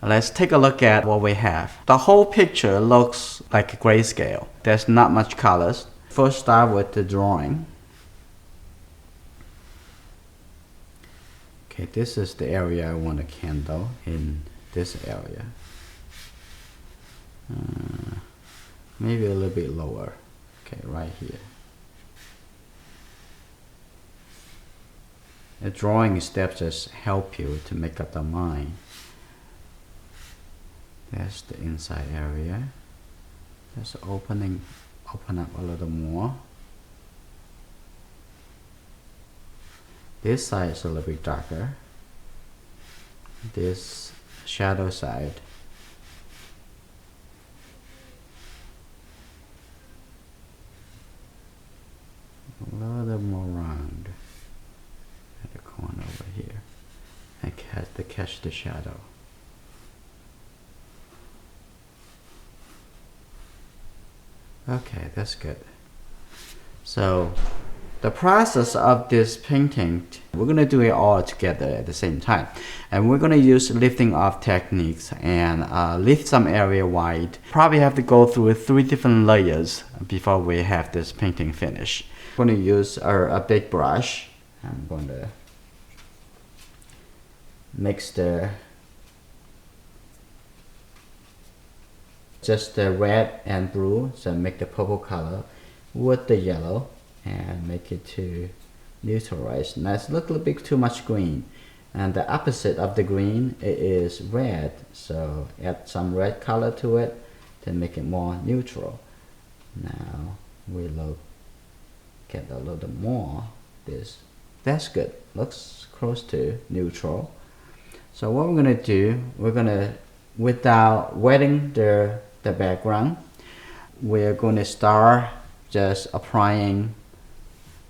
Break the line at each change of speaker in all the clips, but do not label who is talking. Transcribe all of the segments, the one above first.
let's take a look at what we have. The whole picture looks like a grayscale. There's not much colors. First start with the drawing. Okay, this is the area I want a candle in this area. Maybe a little bit lower. Okay, right here. The drawing steps just help you to make up the mind. That's the inside area. Just open up a little more. This side is a little bit darker. This shadow side. A little more round at the corner over here. And catch the shadow. Okay, that's good. So the process of this painting, we're going to do it all together at the same time. And we're going to use lifting off techniques and lift some area white. Probably have to go through 3 different layers before we have this painting finished. I'm going to use a big brush. I'm going to mix just the red and blue, so make the purple color with the yellow and make it to neutralize. Now it's a little bit too much green, and the opposite of the green is red, so add some red color to it to make it more neutral. Now we get a little more this. That's good, looks close to neutral. So what we're gonna do, we're gonna, without wetting the background, we're going to start just applying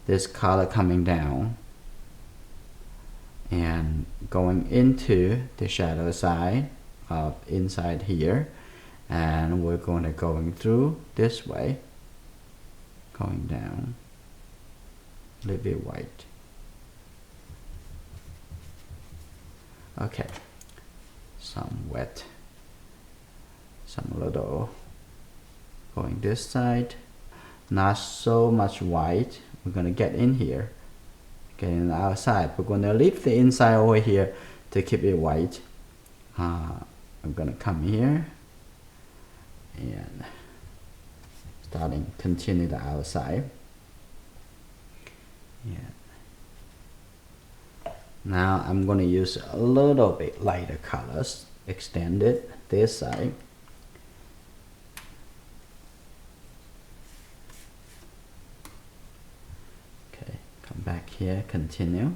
this color coming down and going into the shadow side of inside here, and we're going to going through this way, going down a little bit white. Okay, some wet. Some little going this side, not so much white. We're gonna get in here, get in the outside. We're gonna leave the inside over here to keep it white. I'm gonna come here and continue the outside. Yeah. Now I'm gonna use a little bit lighter colors, extend it this side. Back here, continue.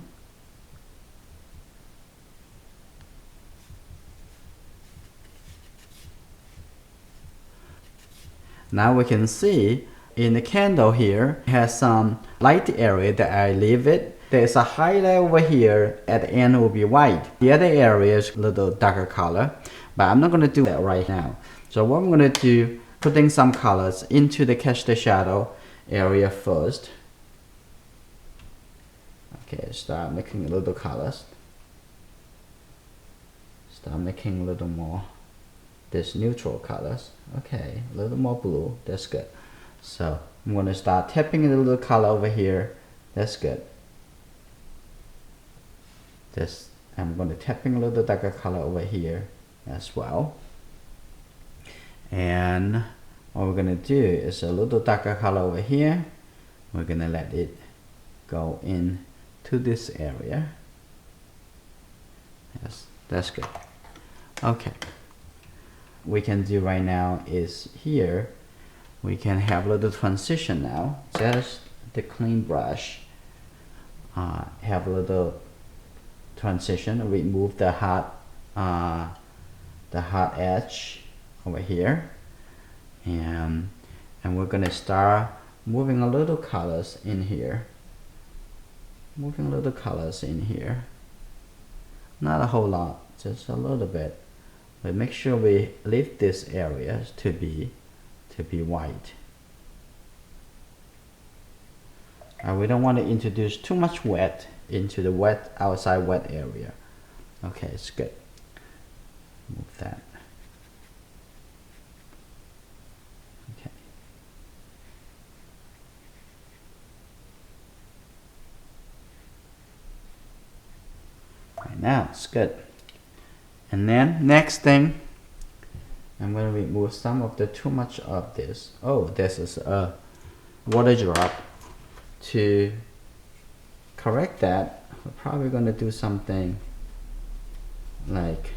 Now we can see in the candle here, it has some light area that I leave it. There's a highlight over here, at the end will be white. The other area is a little darker color, but I'm not going to do that right now. So what I'm going to do, putting some colors into the catch the shadow area first. Okay, start making a little colors. Start making a little more this neutral colors. Okay, a little more blue, that's good. So I'm going to start tapping a little color over here. That's good. I'm going to tapping a little darker color over here as well. And what we're going to do is a little darker color over here. We're going to let it go in to this area. Yes, that's good. Okay, we can do right now is here we can have a little transition now. Just the clean brush, have a little transition, remove the hot edge over here, and we're gonna start moving a little colors in here. Moving a little colors in here. Not a whole lot, just a little bit. But make sure we leave this area to be white. We don't want to introduce too much wet into the outside wet area. Okay, it's good. Move that. Okay. Right now it's good. And then next thing, I'm going to remove some of the too much of this. Oh, this is a water drop. To correct that, we're probably going to do something like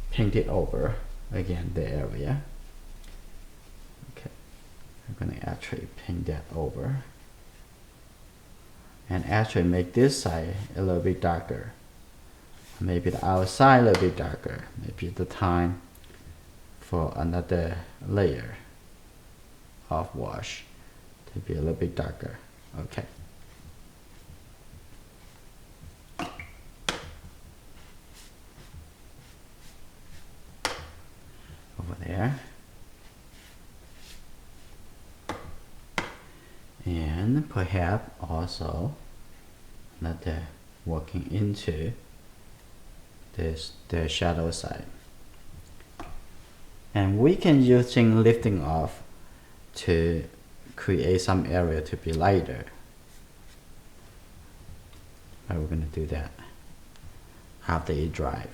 paint it over again the area. Okay, I'm going to actually paint that over and actually make this side a little bit darker. Maybe the outside a little bit darker. Maybe the time for another layer of wash to be a little bit darker. Okay. Over there. And perhaps also another working into this the shadow side. And we can using lifting off to create some area to be lighter. But we're going to do that after it dries.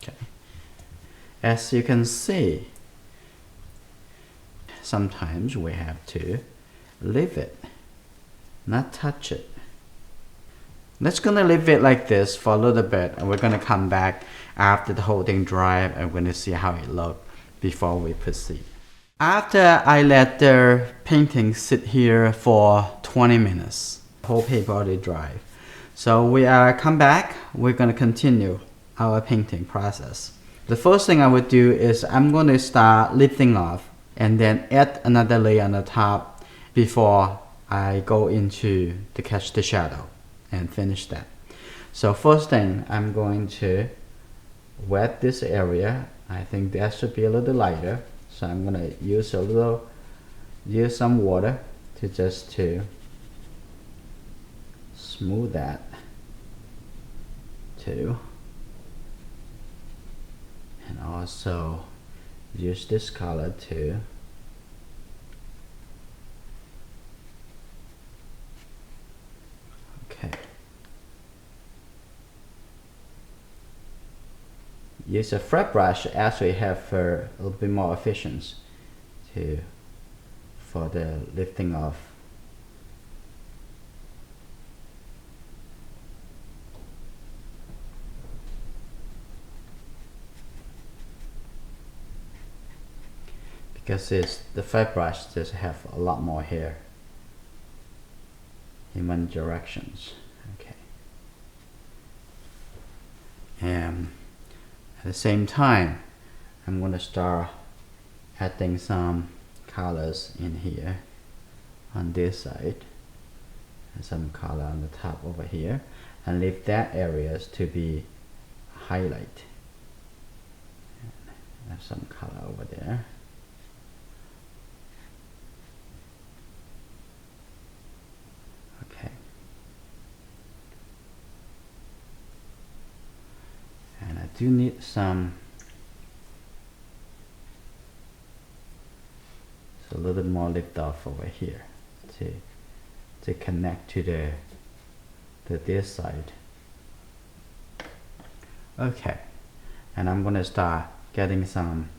Okay. As you can see, sometimes we have to leave it, not touch it. Let's gonna leave it like this for a little bit, and we're gonna come back after the whole thing dry, and we're gonna see how it looks before we proceed. After I let the painting sit here for 20 minutes, the whole paper already dry. So we are come back, we're gonna continue our painting process. The first thing I would do is I'm gonna start lifting off and then add another layer on the top before I go into the catch the shadow and finish that. So first thing, I'm going to wet this area. I think that should be a little lighter, so I'm gonna use some water to just to smooth that too, and also use this color too. Okay. Use a flat brush actually have a little bit more efficiency for the lifting off. Because the flat brush just have a lot more hair in one directions. Okay. And at the same time, I'm going to start adding some colors in here on this side and some color on the top over here, and leave that areas to be highlight. Have some color over there. Okay. And I do need a little bit more lift off over here to connect to this side. Okay, and I'm gonna start getting some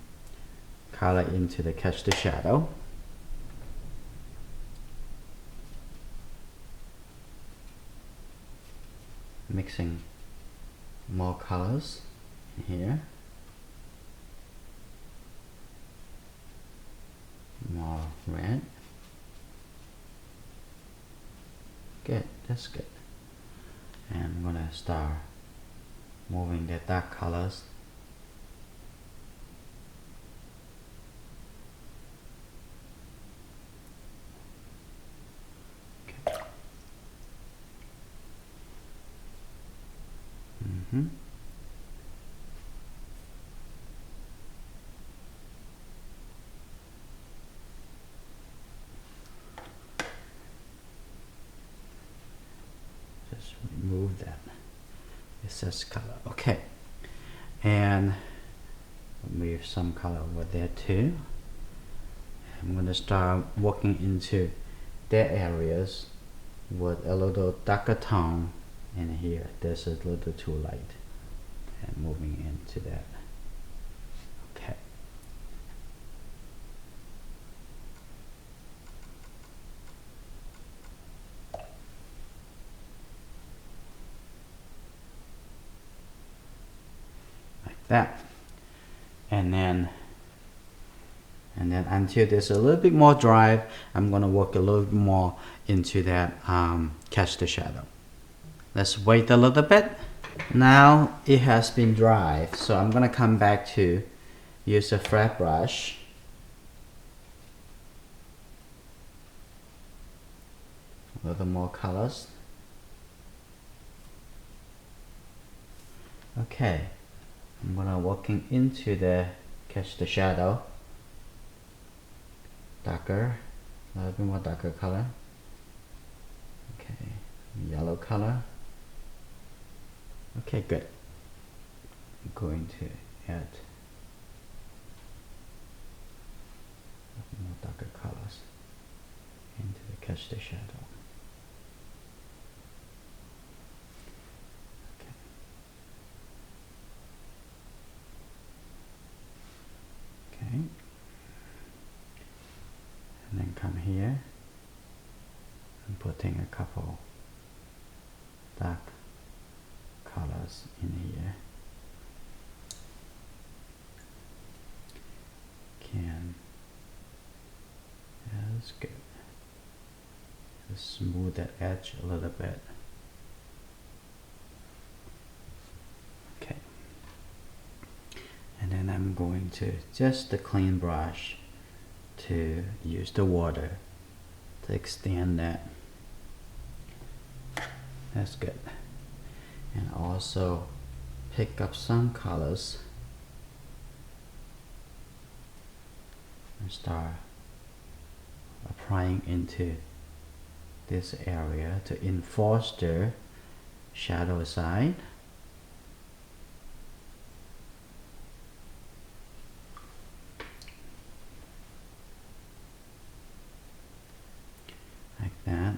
color into the catch the shadow. Mixing more colors here. More red. Good, that's good. And I'm gonna start moving the dark colors. Okay. It says color. Okay. And move some color over there too. I'm going to start working into their areas with a little darker tone in here. This is a little too light, and moving into that. Okay. Like that. And then until there's a little bit more dry, I'm going to work a little bit more into that catch the shadow. Let's wait a little bit. Now it has been dry, so I'm going to come back to use a flat brush. A little more colors. Okay, I'm going to working into the catch the shadow. Darker, a little bit more darker color. Okay, yellow color. Okay, good. I'm going to add more darker colors into the catch the shadow. Okay. Okay. And then come here and putting a couple dark colors in here. That's good. Just smooth that edge a little bit. Okay. And then I'm going to just the clean brush to use the water to extend that. That's good. And also pick up some colors and start applying into this area to enforce the shadow side. Like that.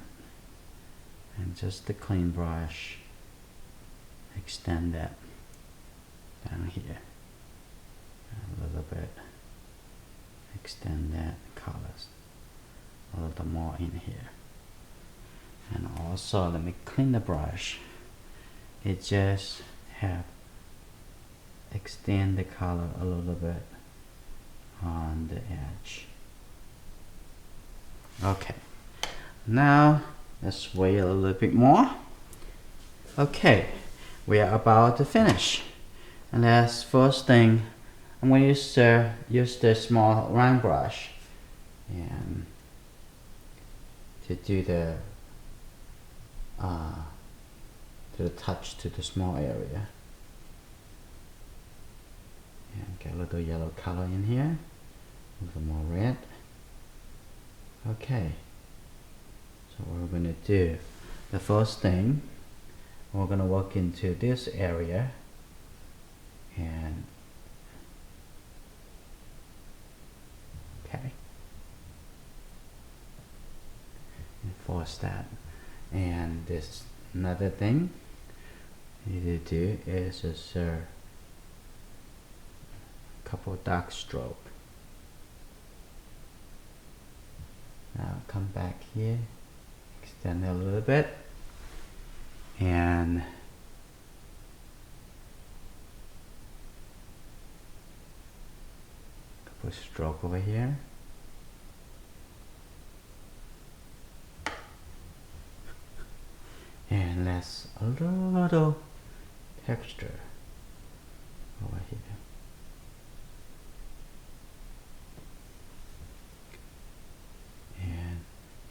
And just the clean brush, extend that down here a little bit, extend that colors a little more in here. And also let me clean the brush. It just have extend the color a little bit on the edge. Okay, now let's wait a little bit more. Okay, we are about to finish. And that's first thing, I'm going to use the small round brush and to do the touch to the small area. And get a little yellow color in here, a little more red. Okay, so what we're going to do, the first thing, we're going to work into this area and okay, enforce that. And this another thing you need to do is just a couple dark stroke. Now come back here, extend it a little bit, and couple stroke over here. And let's a little texture over here. And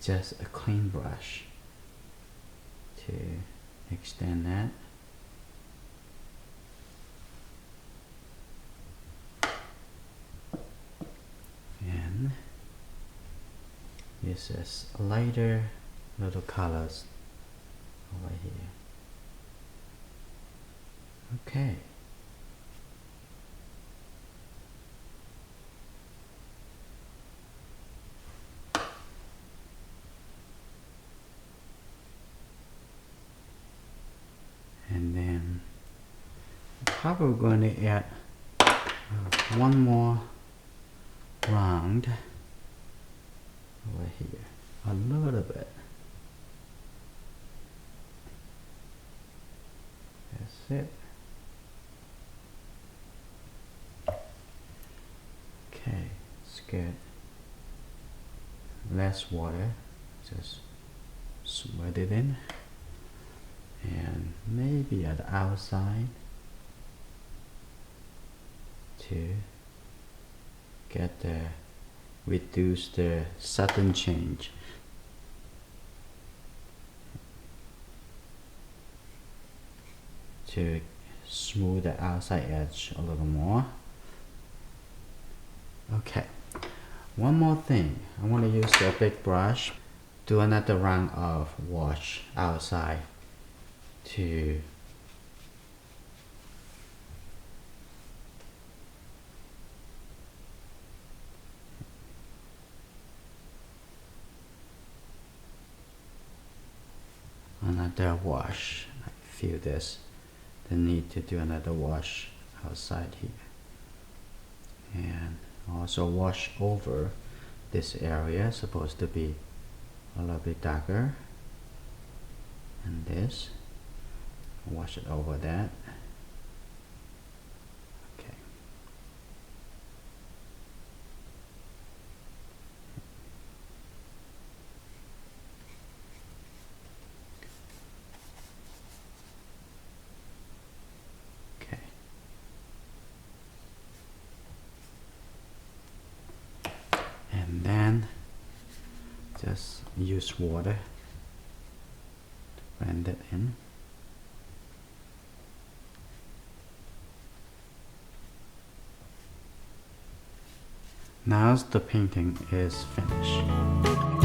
just a clean brush to extend that. And use this lighter little colors over here. Okay. And then probably going to add one more round over here, a little bit. That's it. Okay, it's good. Less water, just spread it in, and maybe at the outside to get the reduce the sudden change. To smooth the outside edge a little more. Okay, one more thing. I want to use a big brush. Do another round of wash outside to another wash. I feel this, the need to do another wash outside here, and also wash over this area, supposed to be a little bit darker, and this, wash it over that. Okay. Okay. And then just use water to blend it in. Now the painting is finished.